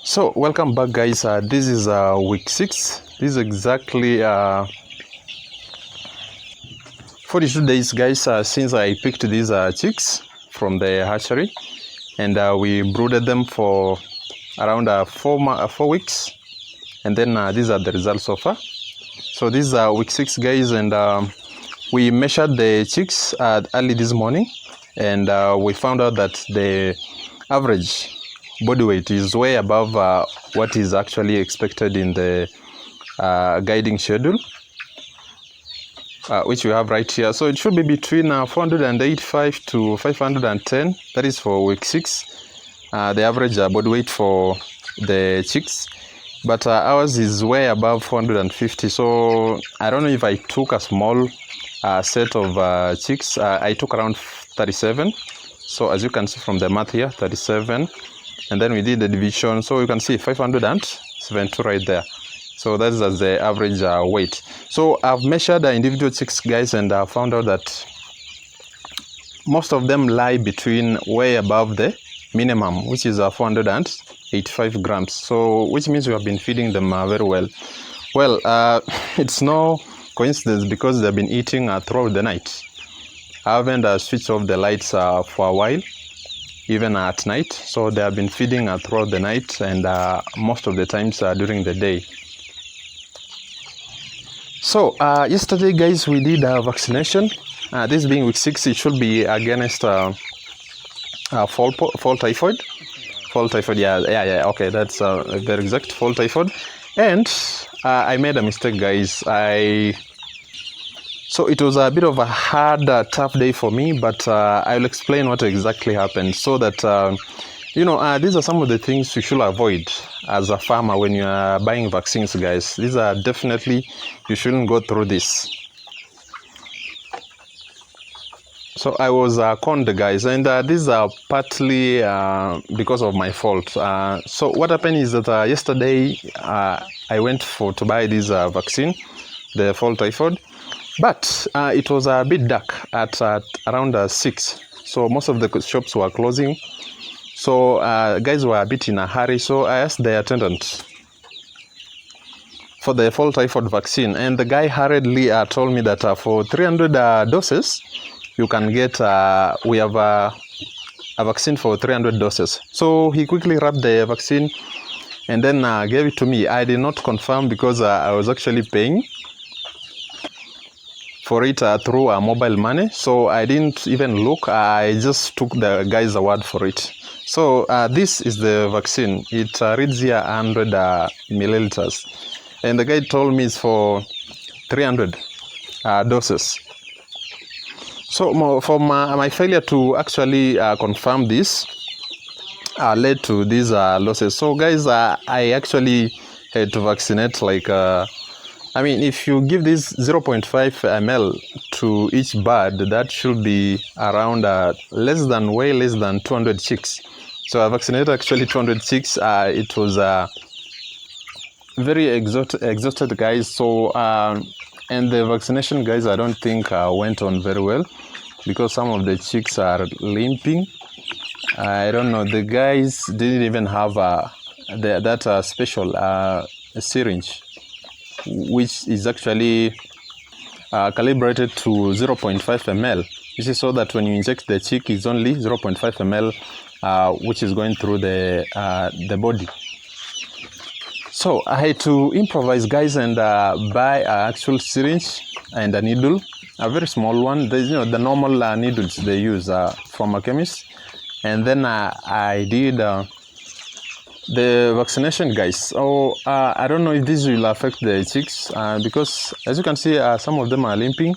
So welcome back, guys. This is week 6. This is exactly 42 days, guys, since I picked these chicks from the hatchery, and we brooded them for around 4 weeks, and then these are the results so far. So this is week 6, guys, and we measured the chicks early this morning, and we found out that the average body weight is way above what is actually expected in the guiding schedule, which we have right here. So it should be between 485 to 510. That is for week 6, the average body weight for the chicks. But ours is way above 450. So I don't know if I took a small set of chicks. I took around 37. So as you can see from the math here, 37. And then we did the division, so you can see 572 right there. So that's as the average weight. So I've measured the individual chicks, guys, and I found out that most of them lie between way above the minimum, which is 485 grams. So which means we have been feeding them very well. Well, it's no coincidence because they've been eating throughout the night. I haven't switched off the lights for a while, even at night. So they have been feeding throughout the night and most of the times during the day. So yesterday, guys, we did a vaccination. This being week 6, it should be against fall typhoid. Fall typhoid, yeah, okay, that's very exact, fall typhoid. And I made a mistake, guys. So it was a bit of a hard, tough day for me, but I'll explain what exactly happened so that, these are some of the things you should avoid as a farmer when you are buying vaccines, guys. These are definitely, you shouldn't go through this. So I was conned, guys, and these are partly because of my fault. So what happened is that yesterday I went to buy this vaccine, the fall typhoid. But it was a bit dark at around 6, so most of the shops were closing. So guys were a bit in a hurry, so I asked the attendant for the fall typhoid vaccine, and the guy hurriedly told me that for 300 doses, you can get, we have a vaccine for 300 doses. So he quickly wrapped the vaccine and then gave it to me. I did not confirm because I was actually paying for it through mobile money, so I didn't even look. I just took the guy's word for it. So this is the vaccine. It reads here 100 milliliters, and the guy told me it's for 300 doses. So for my failure to actually confirm this led to these losses. So guys, I actually had to vaccinate like if you give this 0.5 ml to each bird, that should be around way less than 200 chicks. So I vaccinated actually 200 chicks. It was very exhausted, guys. So and the vaccination, guys, I don't think went on very well because some of the chicks are limping. I don't know. The guys didn't even have that special syringe, which is actually calibrated to 0.5 ml. This is so that when you inject the chick, it's only 0.5 ml, which is going through the body. So I had to improvise, guys, and buy an actual syringe and a needle, a very small one. There's, the normal needles they use from a chemist. And then I did the vaccination, guys. So I don't know if this will affect the chicks because as you can see, some of them are limping,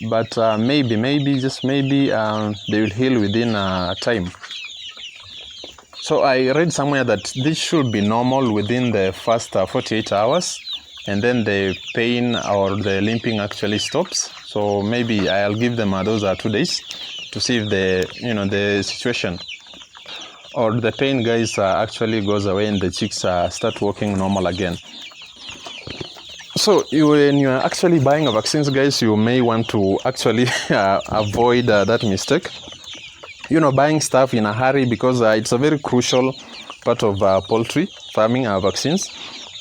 but just maybe they will heal within time. So I read somewhere that this should be normal within the first 48 hours, and then the pain or the limping actually stops. So maybe I'll give them those 2 days to see if the situation or the pain, guys, actually goes away and the chicks start walking normal again. So when you're actually buying a vaccines, guys, you may want to actually avoid that mistake. Buying stuff in a hurry because it's a very crucial part of poultry farming vaccines.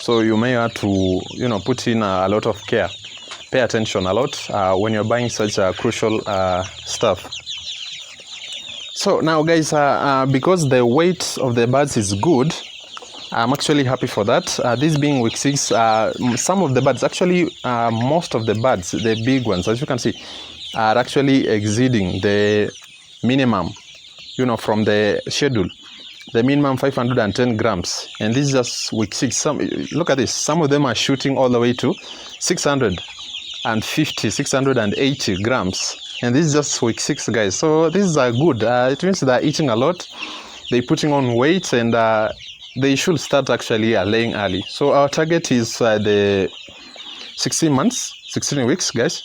So you may have to, put in a lot of care. Pay attention a lot when you're buying such crucial stuff. So now guys, because the weight of the birds is good, I'm actually happy for that. This being week 6, some of the birds, actually most of the birds, the big ones, as you can see, are actually exceeding the minimum, from the schedule. The minimum 510 grams. And this is just week 6. Look at this. Some of them are shooting all the way to 650, 680 grams. And this is just week 6, guys. So this is good. It means they're eating a lot. They're putting on weight, and they should start actually laying early. So our target is the 16 weeks, guys.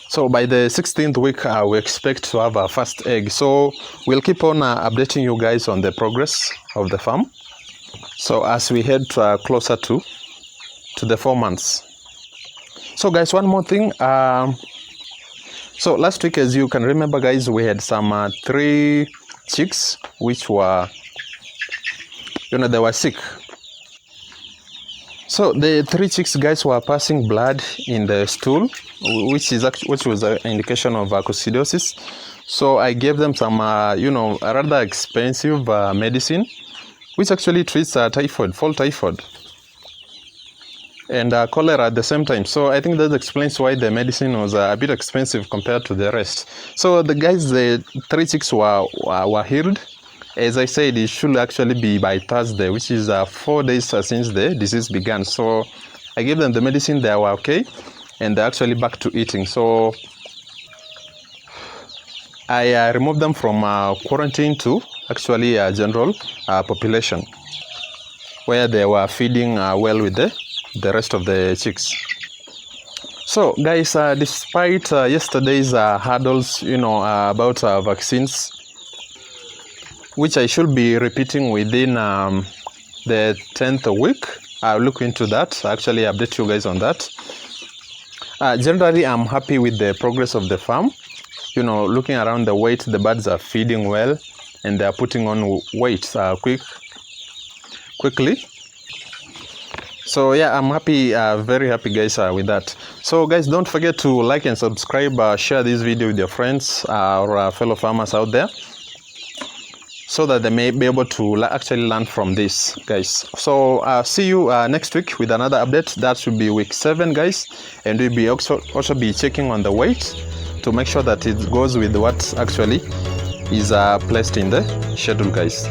So by the 16th week, we expect to have our first egg. So we'll keep on updating you guys on the progress of the farm. So as we head closer to the 4 months. So guys, one more thing. So last week, as you can remember, guys, we had some 3 chicks which were, they were sick. So the 3 chicks, guys, were passing blood in the stool, which was an indication of coccidiosis. So I gave them some, a rather expensive medicine, which actually treats typhoid, fall typhoid, and cholera at the same time. So I think that explains why the medicine was a bit expensive compared to the rest. So the 3 chicks were healed. As I said, it should actually be by Thursday, which is 4 days since the disease began. So I gave them the medicine, they were okay, and they're actually back to eating. So I removed them from quarantine to actually a general population, where they were feeding well with the rest of the chicks. So guys, despite yesterday's hurdles, about vaccines, which I should be repeating within the 10th week. I'll look into that, actually update you guys on that. Generally, I'm happy with the progress of the farm. Looking around the weight, the birds are feeding well, and they're putting on weight quickly. So yeah, I'm happy, very happy, guys, with that. So guys, don't forget to like and subscribe, share this video with your friends or fellow farmers out there, so that they may be able to actually learn from this, guys. So see you next week with another update. That should be week 7, guys, and we'll be also be checking on the weight to make sure that it goes with what actually is placed in the schedule, guys.